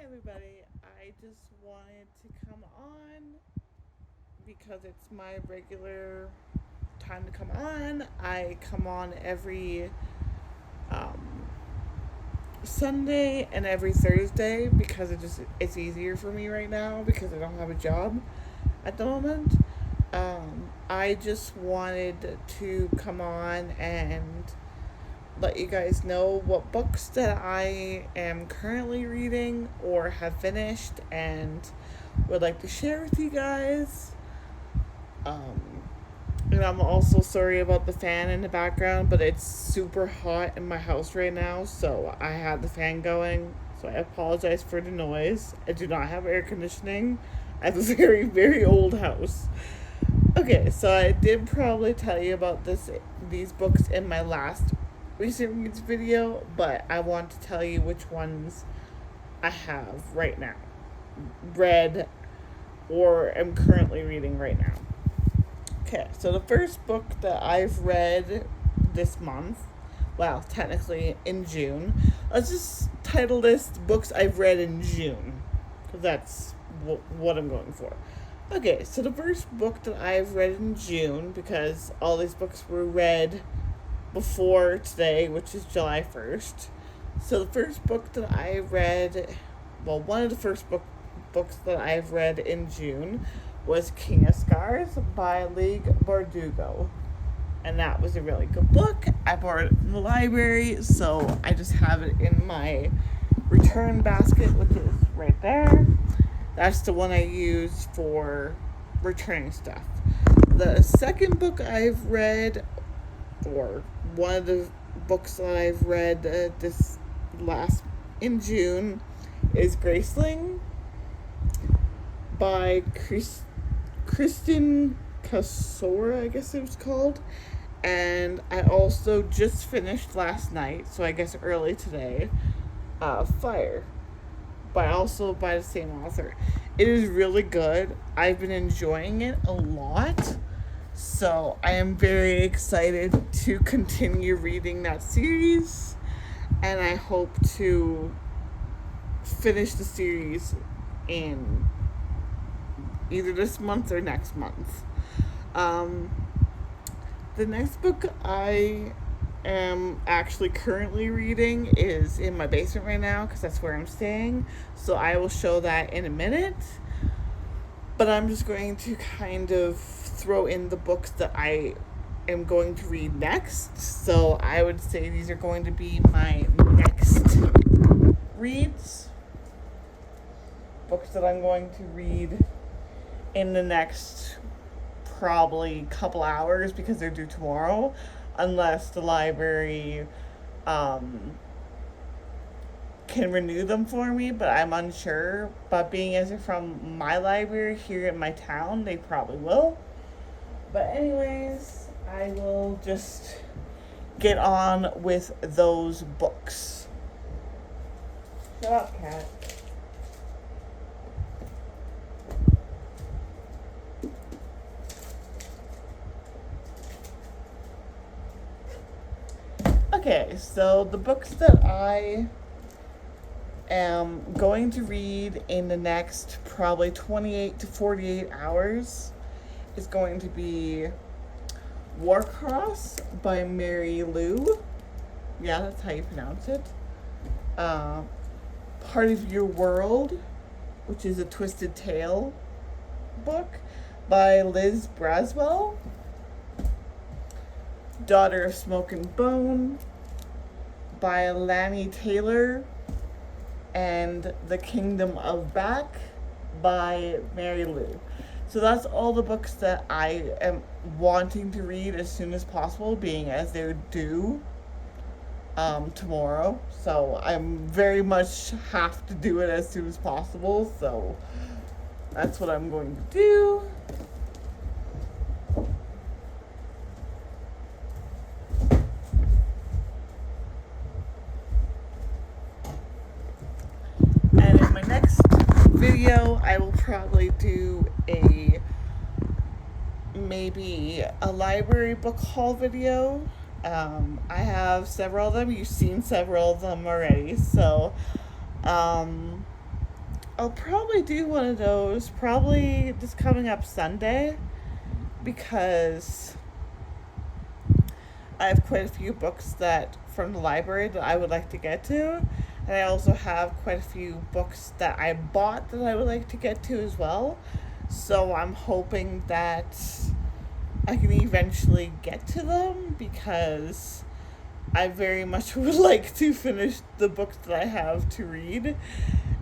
everybody. I just wanted to come on because it's my regular time to come on. I come on every um, Sunday and every Thursday because it's easier for me right now because I don't have a job at the moment. I just wanted to come on and let you guys know what books that I am currently reading or have finished and would like to share with you guys. Um, and I'm also sorry about the fan in the background, but it's super hot in my house right now, so I had the fan going. So I apologize for the noise. I do not have air conditioning. I have a very, very old house. Okay, so I did probably tell you about these books in my last recent reads video, but I want to tell you which ones I have right now read or am currently reading right now. Okay, so the first book that I've read this month, well, technically in June, let's just title this Books I've Read in June, because that's what I'm going for. Okay, so the first book that I've read in June, because all these books were read before today, which is July 1st. So the first book that I read, well, one of the first books that I've read in June was King of Scars by Leigh Bardugo. And that was a really good book. I borrowed it from the library, so I just have it in my return basket, which is right there. That's the one I use for returning stuff. The second book I've read, or one of the books that I've read this last in June, is Graceling by Kristin Csorra, I guess it was called. And I also just finished last night, so I guess early today, Fire, but also by the same author. It is really good. I've been enjoying it a lot, so I am very excited to continue reading that series, and I hope to finish the series in either this month or next month. The next book I am actually currently reading is in my basement right now because that's where I'm staying. So I will show that in a minute. But I'm just going to kind of throw in the books that I am going to read next. So I would say these are going to be my next reads. Books that I'm going to read in the next probably couple hours because they're due tomorrow, unless the library can renew them for me, but I'm unsure. But being as they're from my library here in my town, they probably will. But anyways, I will just get on with those books. Shut up, cat. Okay, so the books that I am going to read in the next probably 28 to 48 hours is going to be Warcross by Mary Lou. Yeah, that's how you pronounce it. Part of Your World, which is a Twisted Tale book by Liz Braswell. Daughter of Smoke and Bone by Lani Taylor, and The Kingdom of Back by Mary Lou. So that's all the books that I am wanting to read as soon as possible, being as they're due tomorrow. So I'm very much have to do it as soon as possible. So that's what I'm going to do. And in my next video, I will probably do maybe a library book haul video. I have several of them. You've seen several of them already. So I'll probably do one of those probably this coming up Sunday, because I have quite a few books that from the library that I would like to get to, and I also have quite a few books that I bought that I would like to get to as well. So I'm hoping that I can eventually get to them, because I very much would like to finish the books that I have to read.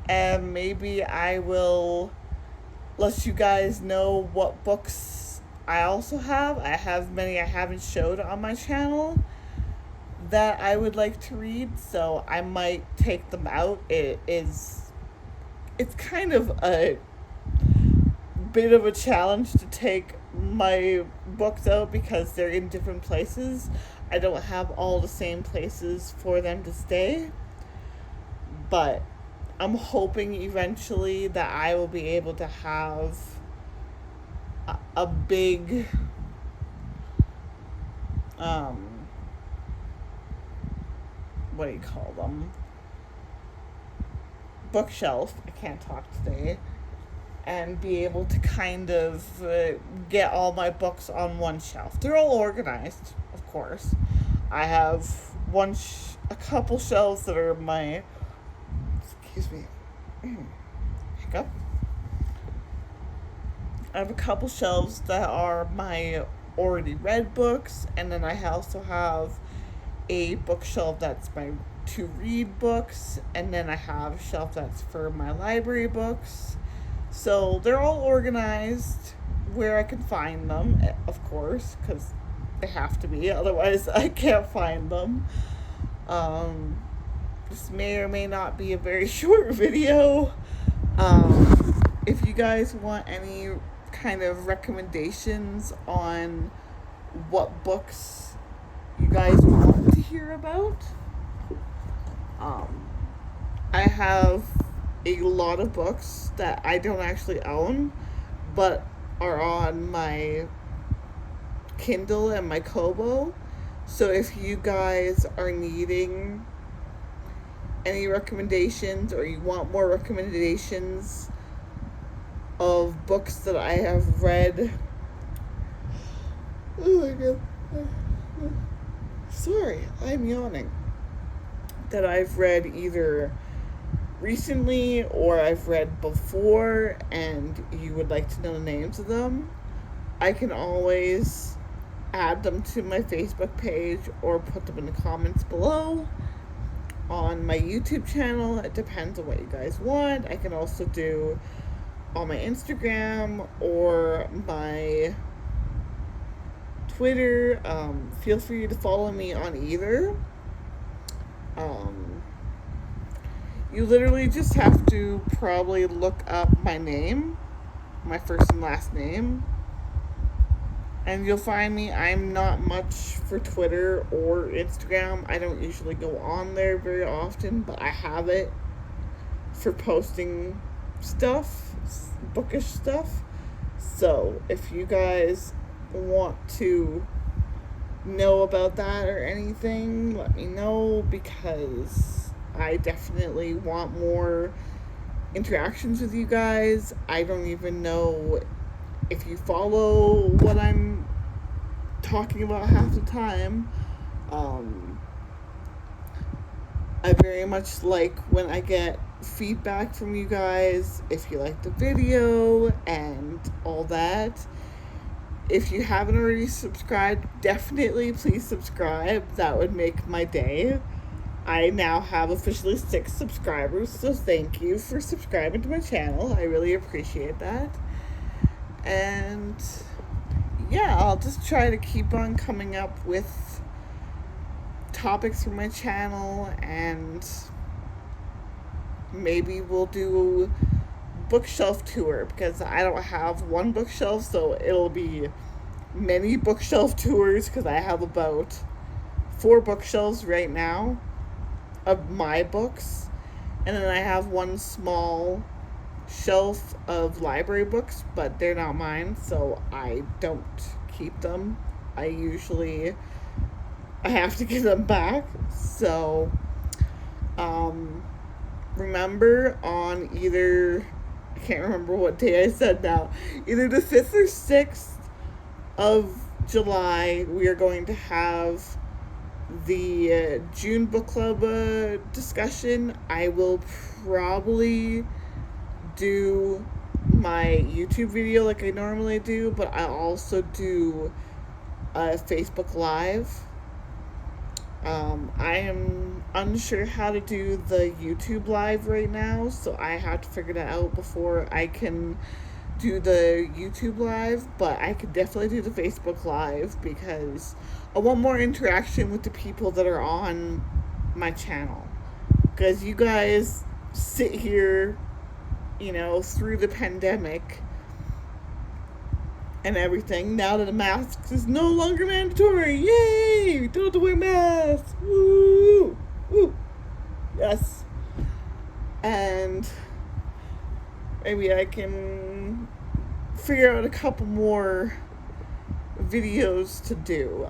And maybe I will let you guys know what books I also have. I have many I haven't showed on my channel that I would like to read, so I might take them out. It's kind of a bit of a challenge to take my books out because they're in different places. I don't have all the same places for them to stay, but I'm hoping eventually that I will be able to have a big what do you call them? Bookshelf. I can't talk today. And be able to kind of get all my books on one shelf. They're all organized, of course. I have a couple shelves that are my, excuse me, hiccup. I have a couple shelves that are my already read books, and then I also have a bookshelf that's my to read books, and then I have a shelf that's for my library books. So they're all organized where I can find them, of course, because they have to be, otherwise I can't find them. This may or may not be a very short video. If you guys want any kind of recommendations on what books you guys want to hear about, I have a lot of books that I don't actually own, but are on my Kindle and my Kobo. So if you guys are needing any recommendations, or you want more recommendations of books that I have read, oh my god, sorry, I'm yawning, that I've read either recently or I've read before and you would like to know the names of them, I can always add them to my Facebook page or put them in the comments below on my YouTube channel. It depends on what you guys want. I can also do on my Instagram or my Twitter. Feel free to follow me on either. You literally just have to probably look up my name, my first and last name, and you'll find me. I'm not much for Twitter or Instagram. I don't usually go on there very often, but I have it for posting stuff, bookish stuff. So if you guys want to know about that or anything, let me know, because I definitely want more interactions with you guys. I don't even know if you follow what I'm talking about half the time. I very much like when I get feedback from you guys, if you like the video and all that. If you haven't already subscribed, definitely please subscribe. That would make my day. I now have officially 6 subscribers, so thank you for subscribing to my channel. I really appreciate that. And yeah, I'll just try to keep on coming up with topics for my channel, and maybe we'll do bookshelf tour, because I don't have one bookshelf, so it'll be many bookshelf tours, because I have about 4 bookshelves right now of my books, and then I have one small shelf of library books, but they're not mine, so I don't keep them. I have to give them back. So remember on either, I can't remember what day I said now, either the 5th or 6th of July, we are going to have the June book club discussion. I will probably do my YouTube video like I normally do, but I'll also do a Facebook Live. I am unsure how to do the YouTube Live right now, so I have to figure that out before I can do the YouTube Live, but I could definitely do the Facebook Live because I want more interaction with the people that are on my channel. Because you guys sit here, through the pandemic and everything. Now that the mask is no longer mandatory, yay! We don't have to wear masks. Woo! Woo! Yes. And maybe I can figure out a couple more videos to do.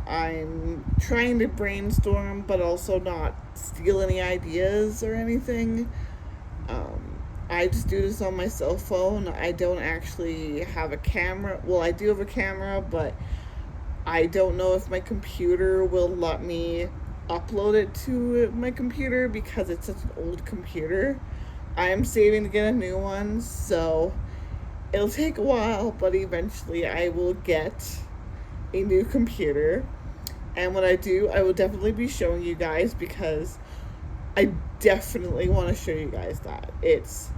I'm trying to brainstorm, but also not steal any ideas or anything. I just do this on my cell phone. I don't actually have a camera. Well, I do have a camera, but I don't know if my computer will let me upload it to my computer because it's such an old computer. I am saving to get a new one, so it'll take a while, but eventually I will get a new computer. And when I do, I will definitely be showing you guys because I definitely want to show you guys that. It's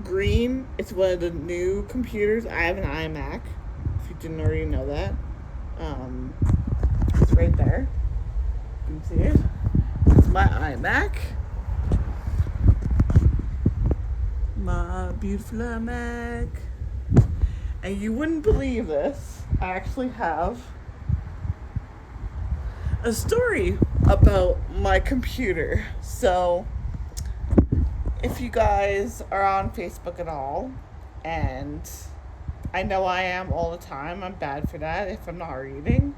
green. It's one of the new computers. I have an iMac, if you didn't already know that. It's right there. You can see it. It's my iMac. My beautiful iMac. And you wouldn't believe this. I actually have a story about my computer. So, if you guys are on Facebook at all, and I know I am all the time, I'm bad for that if I'm not reading,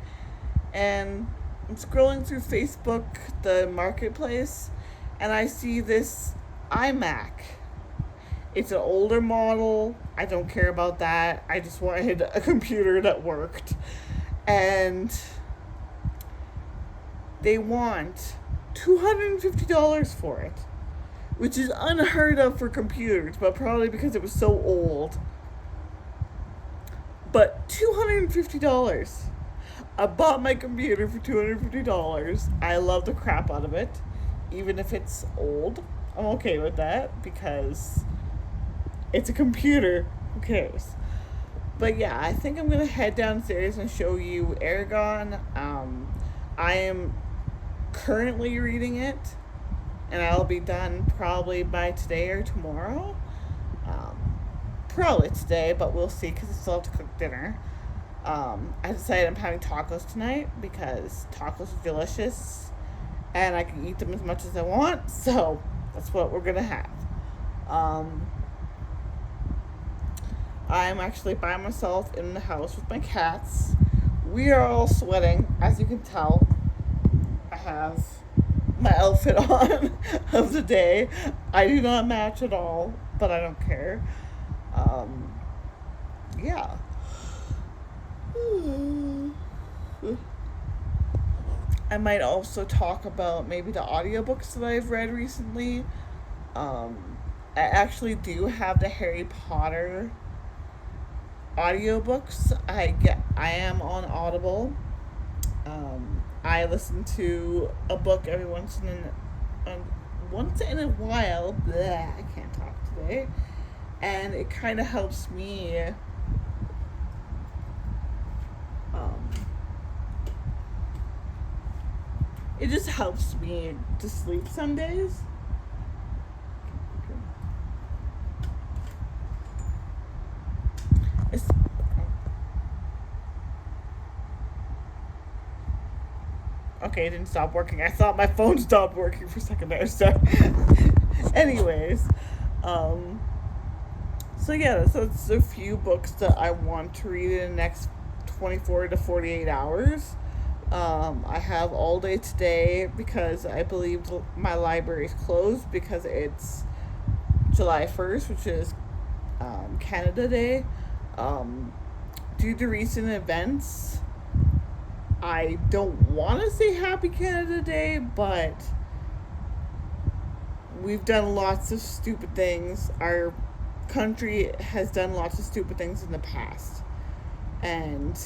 and I'm scrolling through Facebook, the marketplace, and I see this iMac. It's an older model. I don't care about that. I just wanted a computer that worked. And they want $250 for it, which is unheard of for computers, but probably because it was so old. But $250. I bought my computer for $250. I love the crap out of it, even if it's old. I'm okay with that because it's a computer. Who cares? But yeah, I think I'm going to head downstairs and show you Eragon. I am currently reading it, and I'll be done probably by today or tomorrow. Probably today, but we'll see because I still have to cook dinner. I decided I'm having tacos tonight because tacos are delicious, and I can eat them as much as I want, so that's what we're going to have. I'm actually by myself in the house with my cats. We are all sweating, as you can tell. I have my outfit on of the day. I do not match at all, but I don't care. Yeah. I might also talk about maybe the audiobooks that I've read recently. I actually do have the Harry Potter audiobooks. I am on Audible. I listen to a book every once in a while. Bleh, I can't talk today. And it kind of helps me it just helps me to sleep some days. Okay, it didn't stop working. I thought my phone stopped working for a second there. So, anyways, so yeah, so it's a few books that I want to read in the next 24 to 48 hours. I have all day today because I believe my library is closed because it's July 1st, which is Canada Day. Um, Due to recent events, I don't want to say Happy Canada Day, but we've done lots of stupid things. Our country has done lots of stupid things in the past. And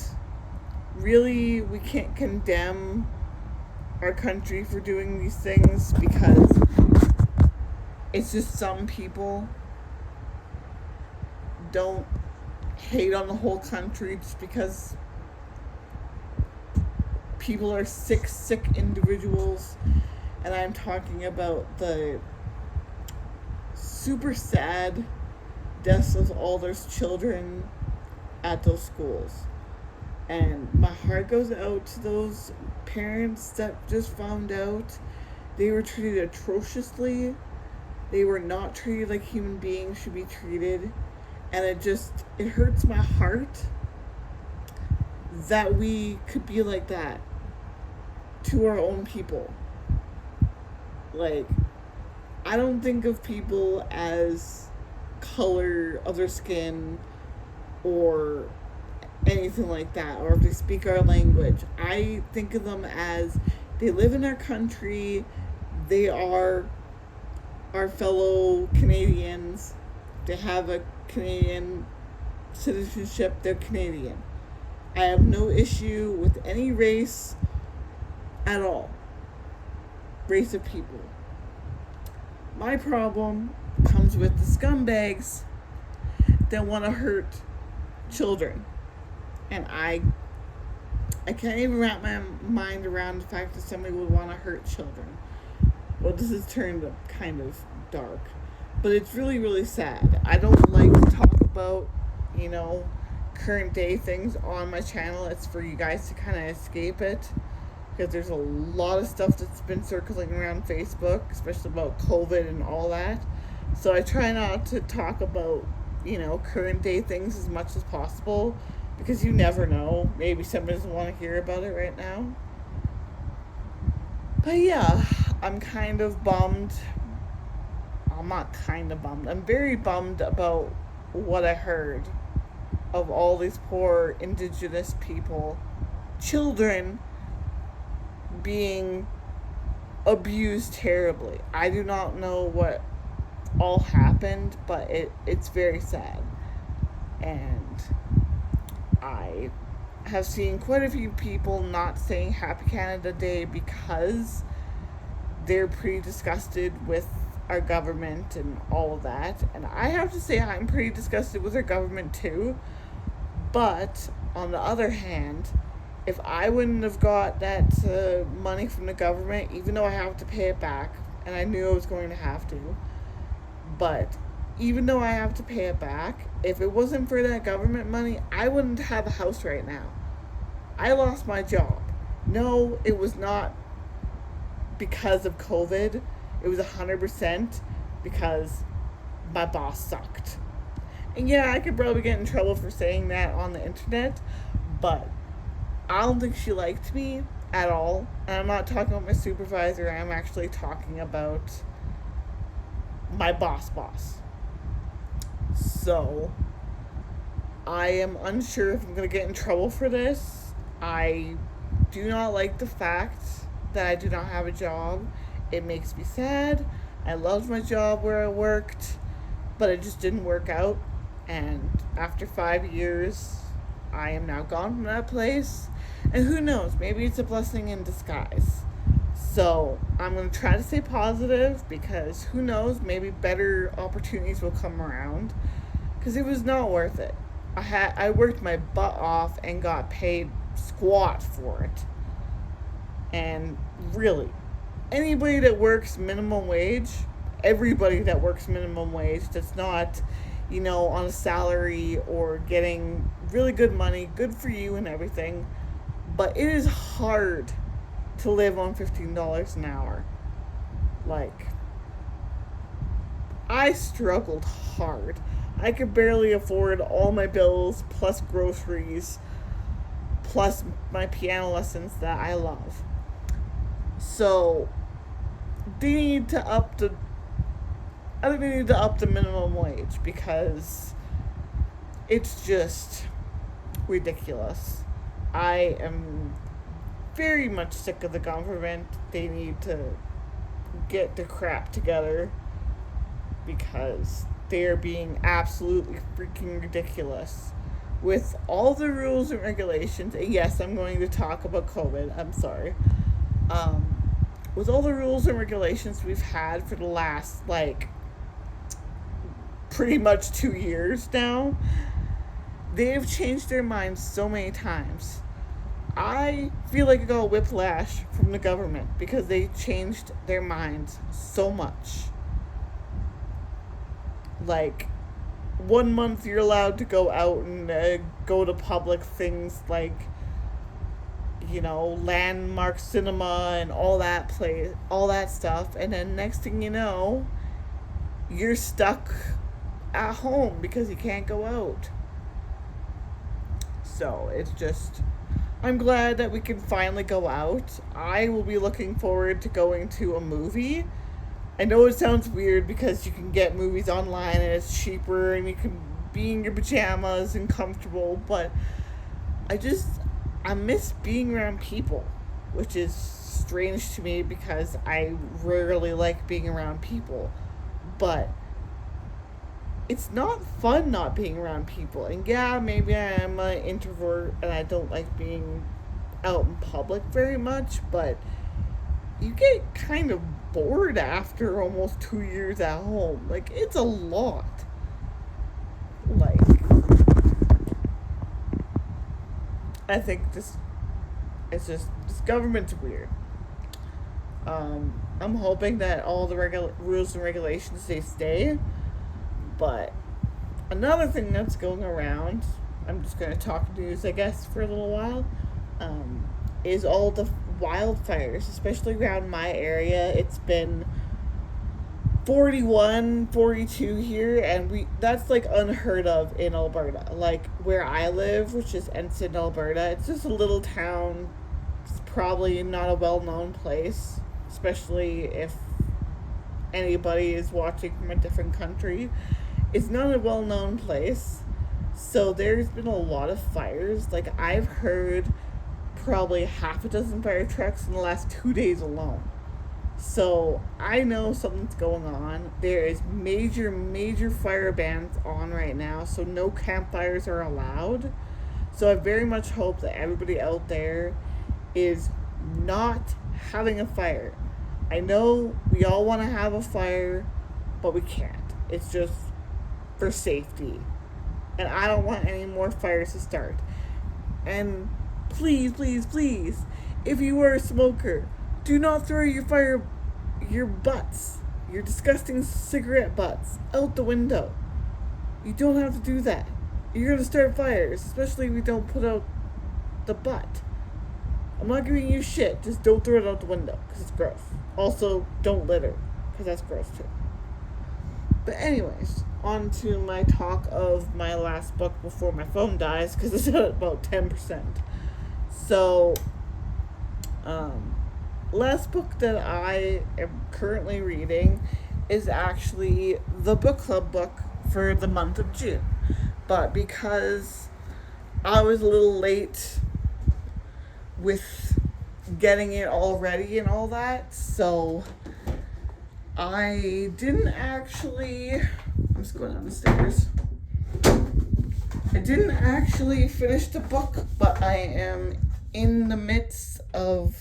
really, we can't condemn our country for doing these things because it's just some people don't hate on the whole country just because people are sick individuals. And I'm talking about the super sad deaths of all those children at those schools. And my heart goes out to those parents that just found out they were treated atrociously. They were not treated like human beings should be treated. And it hurts my heart that we could be like that to our own people. Like, I don't think of people as color of their skin or anything like that, or if they speak our language. I think of them as they live in our country, they are our fellow Canadians, they have a Canadian citizenship, they're Canadian. I have no issue with any race at all. Race of people. My problem comes with the scumbags that want to hurt children. And I can't even wrap my mind around the fact that somebody would want to hurt children. Well, this has turned kind of dark. But it's really, really sad. I don't like to talk about, current day things on my channel. It's for you guys to kind of escape it. Because there's a lot of stuff that's been circling around Facebook, especially about COVID and all that. So I try not to talk about, current day things as much as possible. Because you never know. Maybe somebody doesn't want to hear about it right now. But yeah, I'm kind of bummed. I'm not kind of bummed. I'm very bummed about what I heard of all these poor Indigenous people, children, being abused terribly. I do not know what all happened, but it's very sad. And I have seen quite a few people not saying Happy Canada Day because they're pretty disgusted with our government and all of that. And I have to say I'm pretty disgusted with our government too. But on the other hand, if I wouldn't have got that money from the government, even though I have to pay it back, and I knew I was going to have to, but even though I have to pay it back, if it wasn't for that government money, I wouldn't have a house right now. I lost my job. No, it was not because of COVID. It was 100% because my boss sucked. And yeah, I could probably get in trouble for saying that on the internet, but I don't think she liked me at all. And I'm not talking about my supervisor. I'm actually talking about my boss. So, I am unsure if I'm going to get in trouble for this. I do not like the fact that I do not have a job. It makes me sad. I loved my job where I worked, but it just didn't work out. And after 5 years, I am now gone from that place. And who knows, maybe it's a blessing in disguise. So I'm going to try to stay positive because who knows, maybe better opportunities will come around. Because it was not worth it. I worked my butt off and got paid squat for it. And really, anybody that works minimum wage, everybody that works minimum wage that's not, on a salary or getting really good money, good for you and everything. But it is hard to live on $15 an hour. Like, I struggled hard. I could barely afford all my bills, plus groceries, plus my piano lessons that I love. So they need to up the I think they need to up the minimum wage because it's just ridiculous. I am very much sick of the government. They need to get the crap together because they're being absolutely freaking ridiculous with all the rules and regulations. And yes, I'm going to talk about COVID. I'm sorry. With all the rules and regulations we've had for the last, pretty much 2 years now, they've changed their minds so many times. I feel like I got whiplash from the government because they changed their minds so much. 1 month you're allowed to go out and go to public things like, Landmark Cinema and all that stuff, and then next thing you know, you're stuck at home because you can't go out. So it's just, I'm glad that we can finally go out. I will be looking forward to going to a movie. I know it sounds weird because you can get movies online and it's cheaper and you can be in your pajamas and comfortable, but I miss being around people, which is strange to me because I rarely like being around people. But it's not fun not being around people. And yeah, maybe I am an introvert and I don't like being out in public very much, but you get kind of bored after almost 2 years at home. It's a lot. I think this government's weird. I'm hoping that all the rules and regulations stay. But another thing that's going around, I'm just going to talk news, I guess, for a little while, is all the wildfires, especially around my area. It's been 41, 42 here, and that's unheard of in Alberta. Where I live, which is Ensign, Alberta, it's just a little town. It's probably not a well-known place, especially if anybody is watching from a different country. It's not a well-known place, so there's been a lot of fires. I've heard probably half a dozen fire trucks in the last 2 days alone. So I know something's going on. There is major fire bans on right now, so no campfires are allowed. So I very much hope that everybody out there is not having a fire. I know we all want to have a fire, but we can't. It's just for safety. And I don't want any more fires to start. And please, if you are a smoker, do not throw your butts, your disgusting cigarette butts, out the window. You don't have to do that. You're going to start fires, especially if you don't put out the butt. I'm not giving you shit, just don't throw it out the window, because it's gross. Also, don't litter, because that's gross too. But anyways, on to my talk of my last book before my phone dies, because it's at about 10%. So, last book that I am currently reading is actually the book club book for the month of June. But because I was a little late with getting it all ready and all that, so I didn't actually, I'm just going down the stairs. I didn't actually finish the book, but I am in the midst of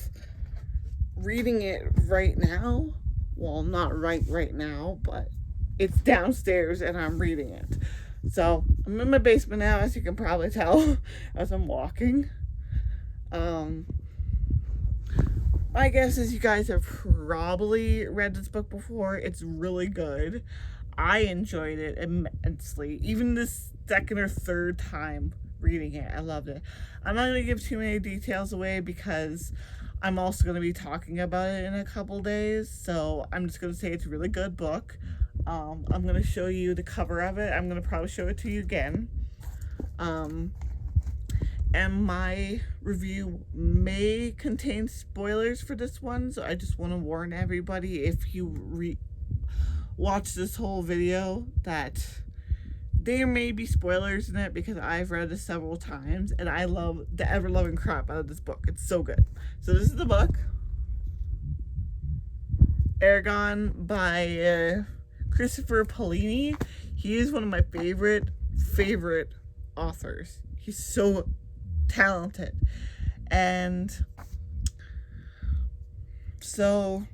reading it right now. Well, not right now, but it's downstairs and I'm reading it. So I'm in my basement now, as you can probably tell, as I'm walking. My guess is you guys have probably read this book before. It's really good. I enjoyed it immensely. Even this second or third time reading it, I loved it. I'm not going to give too many details away because I'm also going to be talking about it in a couple days. So I'm just going to say it's a really good book. I'm going to show you the cover of it. I'm going to probably show it to you again. and my review may contain spoilers for this one, so I just want to warn everybody, if you watch this whole video, that there may be spoilers in it, because I've read it several times and I love the ever-loving crap out of this book. It's so good. So this is the book, Eragon by Christopher Paolini. He is one of my favorite authors. He's so talented. And so,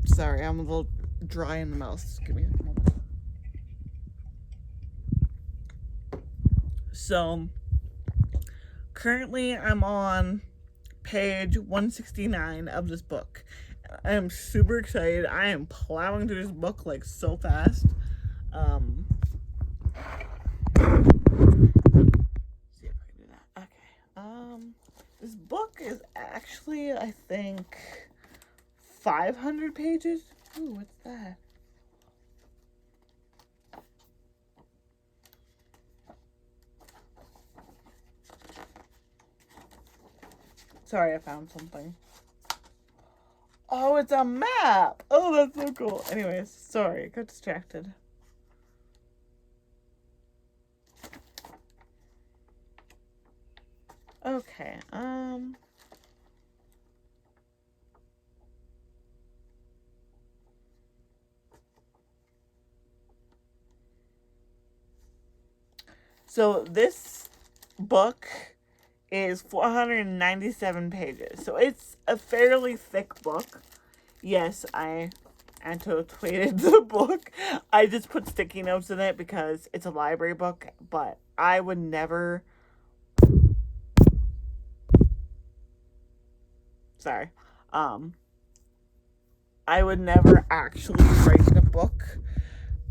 sorry, I'm a little dry in the mouth. Just give me a moment. So, currently I'm on page 169 of this book. I am super excited. I am plowing through this book like so fast. See if I can do that. Okay. This book is actually, I think, 500 pages. Ooh, what's that? Sorry, I found something. Oh, it's a map! Oh, that's so cool. Anyways, sorry, got distracted. Okay, so this book is 497 pages. So it's a fairly thick book. Yes, I annotated the book. I just put sticky notes in it because it's a library book, but I would never... Sorry. I would never actually write a book.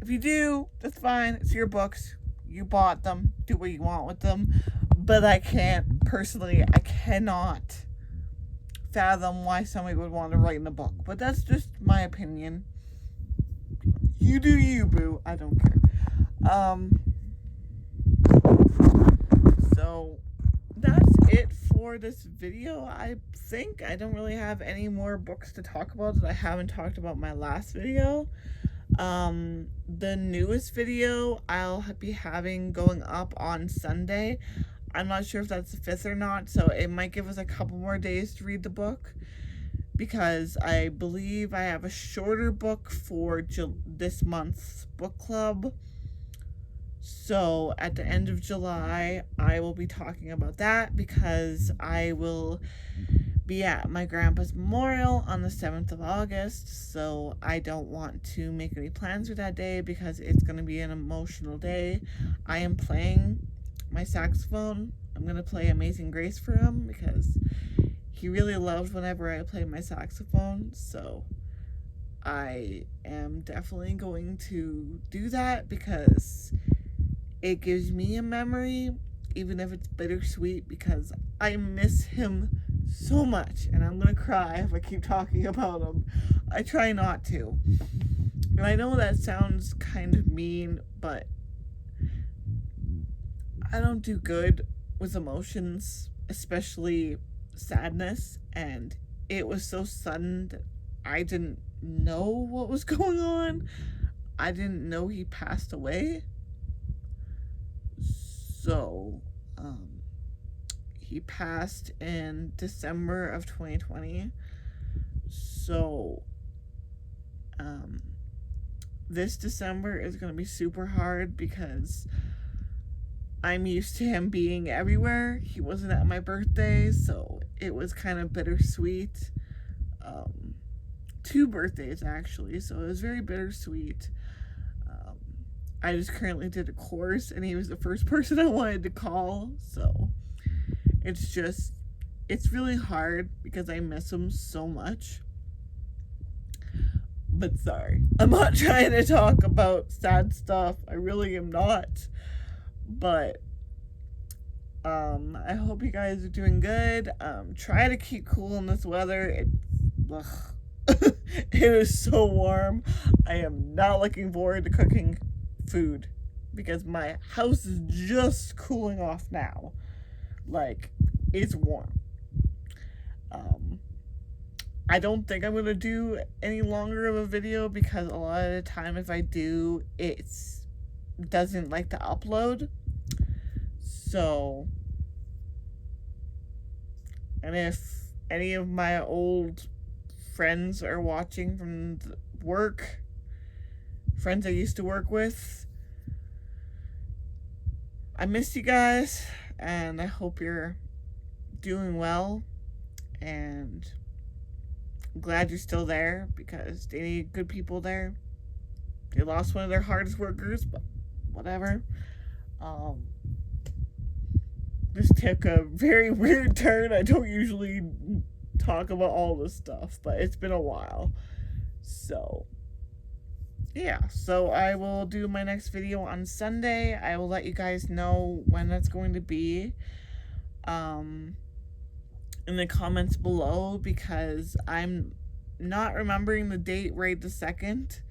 If you do, that's fine. It's your books. You bought them. Do what you want with them. But I cannot fathom why somebody would want to write in a book. But that's just my opinion. You do you, boo. I don't care. So that's it for this video. I think I don't really have any more books to talk about that I haven't talked about in my last video. The newest video I'll be having going up on Sunday. I'm not sure if that's the 5th or not, so it might give us a couple more days to read the book, because I believe I have a shorter book for this month's book club. So at the end of July, I will be talking about that, because I will be at my grandpa's memorial on the 7th of August, so I don't want to make any plans for that day, because it's going to be an emotional day. I am playing my saxophone. I'm going to play Amazing Grace for him, because he really loved whenever I played my saxophone, so I am definitely going to do that, because it gives me a memory, even if it's bittersweet, because I miss him so much, and I'm gonna cry if I keep talking about him. I try not to. And I know that sounds kind of mean, but I don't do good with emotions, especially sadness, and it was so sudden that I didn't know what was going on. I didn't know he passed away. So, he passed in December of 2020. So, this December is going to be super hard, because I'm used to him being everywhere. He wasn't at my birthday, so it was kind of bittersweet. 2 birthdays, actually, so it was very bittersweet. I just currently did a course, and he was the first person I wanted to call, so it's really hard, because I miss him so much. But sorry, I'm not trying to talk about sad stuff. I really am not. But I hope you guys are doing good. Try to keep cool in this weather. It is so warm. I am not looking forward to cooking food, because my house is just cooling off now. Like, it's warm. I don't think I'm gonna do any longer of a video because a lot of the time if I do, it doesn't like to upload. So, and if any of my old friends are watching from work, friends I used to work with, I miss you guys, and I hope you're doing well, and I'm glad you're still there because they need good people there. They lost one of their hardest workers, but whatever. This took a very weird turn. I don't usually talk about all this stuff, but it's been a while. So, yeah. So I will do my next video on Sunday. I will let you guys know when that's going to be in the comments below because I'm not remembering the date right this second.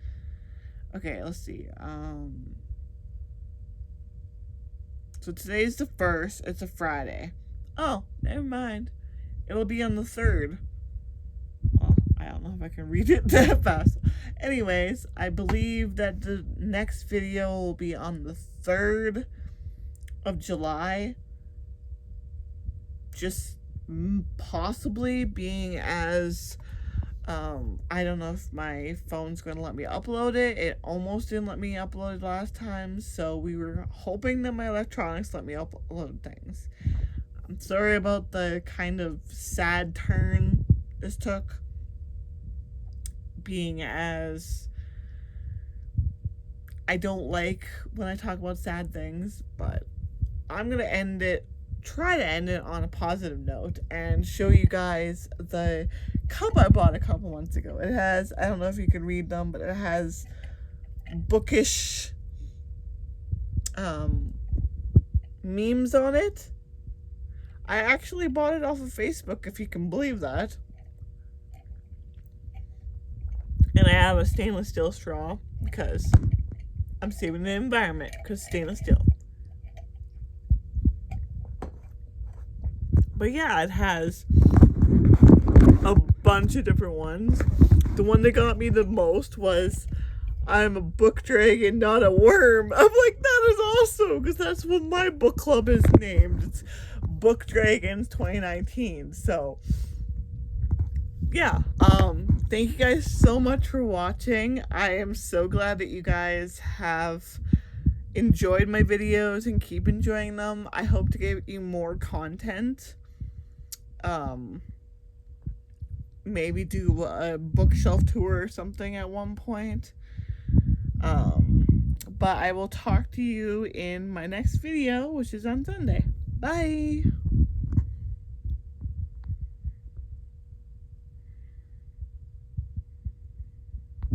Okay, let's see. So today's the 1st. It's a Friday. Oh, never mind. It'll be on the 3rd. Oh, I don't know if I can read it that fast. Anyways, I believe that the next video will be on the 3rd of July. Just possibly being as... I don't know if my phone's going to let me upload it. It almost didn't let me upload it last time, so we were hoping that my electronics let me upload things. I'm sorry about the kind of sad turn this took, being as I don't like when I talk about sad things, but I'm going to try to end it on a positive note and show you guys the cup I bought a couple months ago. It has, I don't know if you can read them, but it has bookish memes on it. I actually bought it off of Facebook, if you can believe that. And I have a stainless steel straw because I'm saving the environment because stainless steel. But yeah, it has a bunch of different ones. The one that got me the most was, I'm a book dragon, not a worm. I'm like, that is awesome, because that's what my book club is named. It's Book Dragons 2019. So, yeah. Thank you guys so much for watching. I am so glad that you guys have enjoyed my videos and keep enjoying them. I hope to give you more content. Maybe do a bookshelf tour or something at one point. But I will talk to you in my next video, which is on Sunday. Bye!